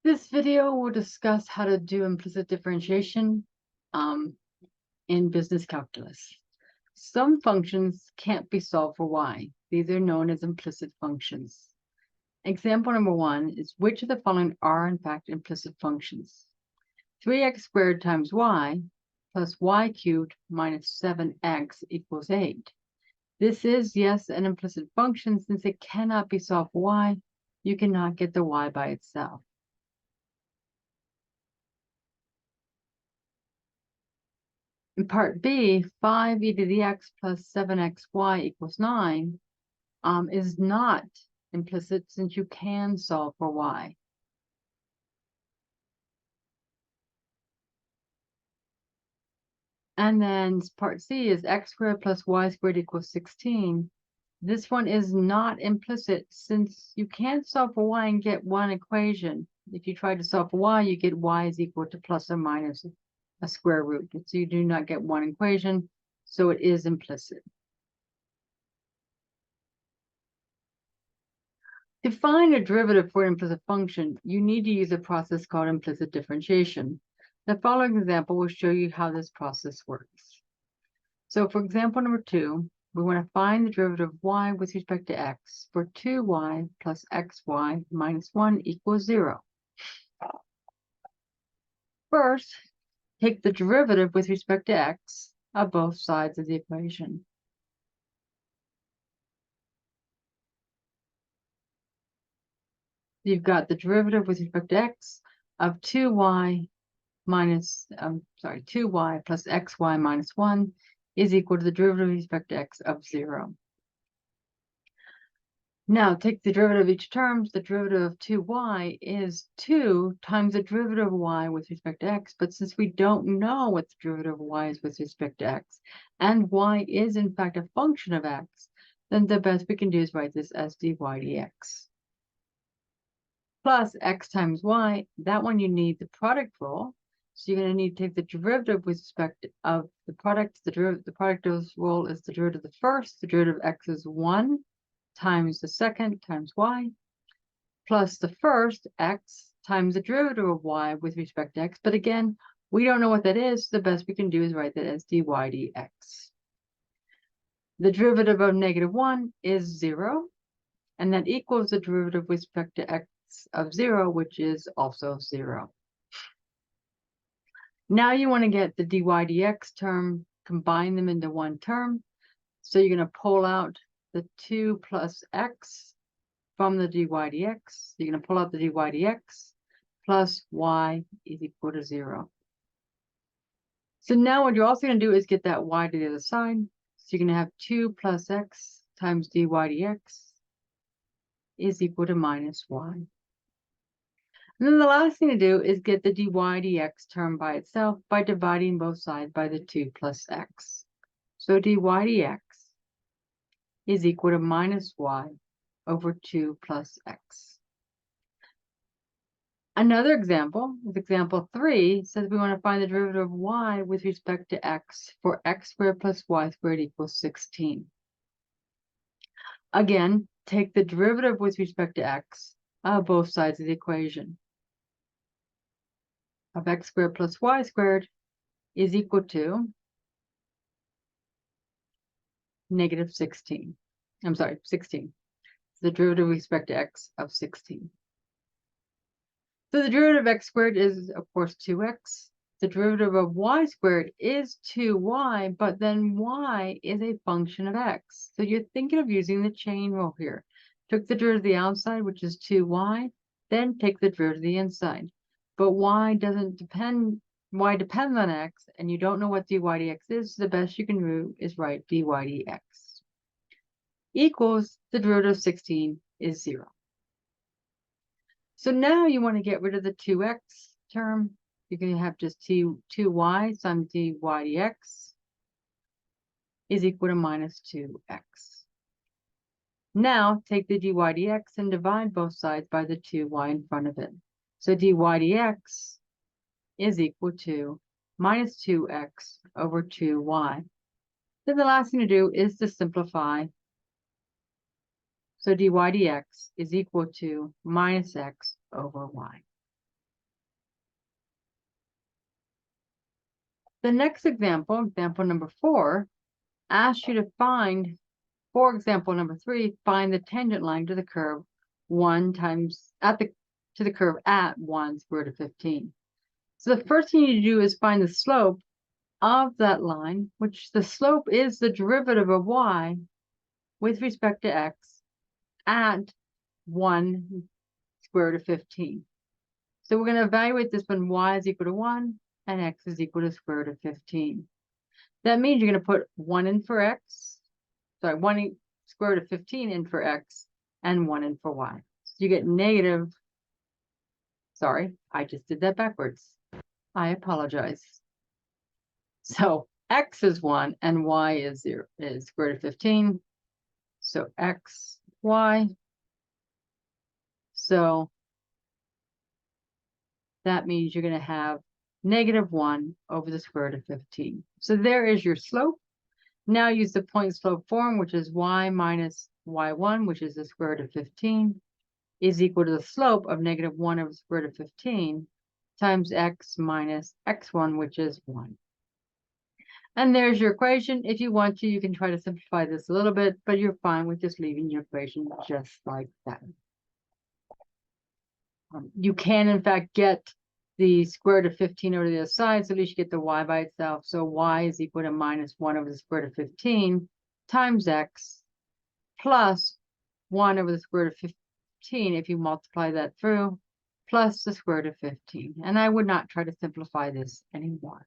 This video will discuss how to do implicit differentiation in business calculus. Some functions can't be solved for y. These are known as implicit functions. Example number 1 is which of the following are in fact implicit functions? 3x squared times y plus y cubed minus 7x equals 8. This is, yes, an implicit function since it cannot be solved for y. You cannot get the y by itself. In part B, 5e to the x plus 7xy equals 9 is not implicit since you can solve for y. And then part C is x squared plus y squared equals 16. This one is not implicit since you can't solve for y and get one equation. If you try to solve for y, you get y is equal to plus or minus a square root. So you do not get one equation, so it is implicit. To find a derivative for an implicit function, you need to use a process called implicit differentiation. The following example will show you how this process works. So for example number 2, we want to find the derivative of y with respect to x for 2y plus xy minus 1 equals 0. First, take the derivative with respect to x of both sides of the equation. You've got the derivative with respect to x of 2y plus xy minus 1 is equal to the derivative with respect to x of 0. Now take the derivative of each term. The derivative of 2y is 2 times the derivative of y with respect to x, but since we don't know what the derivative of y is with respect to x, and y is in fact a function of x, then the best we can do is write this as dy dx. Plus x times y, that one you need the product rule. So you're going to need to take the derivative with respect of the product. The product rule is the derivative of the first. The derivative of x is 1 times the second times y, plus the first x times the derivative of y with respect to x. But again, we don't know what that is. So the best we can do is write that as dy dx. The derivative of -1 is 0, and that equals the derivative with respect to x of 0, which is also 0. Now you want to get the dy dx term, combine them into one term. So you're going to pull out the 2 plus x from the dy dx. You're going to pull out the dy dx plus y is equal to 0. So now what you're also going to do is get that y to the other side. So you're going to have 2 plus x times dy dx is equal to minus y. And then the last thing to do is get the dy dx term by itself by dividing both sides by the 2 plus x. So dy dx is equal to minus y over 2 plus x. Another example, with example 3, says we want to find the derivative of y with respect to x for x squared plus y squared equals 16. Again, take the derivative with respect to x of both sides of the equation. Of x squared plus y squared is equal to negative 16. I'm sorry, 16. The derivative with respect to x of 16. So the derivative of x squared is, of course, 2x. The derivative of y squared is 2y, but then y is a function of x. So you're thinking of using the chain rule here. Took the derivative of the outside, which is 2y, then take the derivative of the inside. But y depends on x, and you don't know what dy dx is, so the best you can do is write dy dx. Equals the derivative of 16 is 0. So now you want to get rid of the 2x term. You're going to have just 2y times dy dx is equal to minus 2x. Now take the dy dx and divide both sides by the 2y in front of it. So dy dx is equal to minus 2x over 2y. Then the last thing to do is to simplify. So dy dx is equal to minus x over y. The next example, example number 4, asks you to find, for example number 3, find the tangent line to the curve 1 times to the curve at 1 square root of 15. So the first thing you need to do is find the slope of that line, which the slope is the derivative of y with respect to x at 1 square root of 15. So we're going to evaluate this when y is equal to 1 and x is equal to square root of 15. That means you're going to put 1 in for x, 1 square root of 15 in for x, and 1 in for y. So you get negative, I just did that backwards. I apologize. So x is 1 and y is 0, is square root of 15. So x, y. So that means you're going to have negative 1 over the square root of 15. So there is your slope. Now use the point slope form, which is y minus y1, which is the square root of 15, is equal to the slope of negative 1 over the square root of 15 times x minus x1, which is 1. And there's your equation. If you want to, you can try to simplify this a little bit, but you're fine with just leaving your equation just like that. You can, in fact, get the square root of 15 over to the other side, so at least you get the y by itself. So y is equal to minus 1 over the square root of 15 times x plus 1 over the square root of 15 if you multiply that through, plus the square root of 15. And I would not try to simplify this anymore.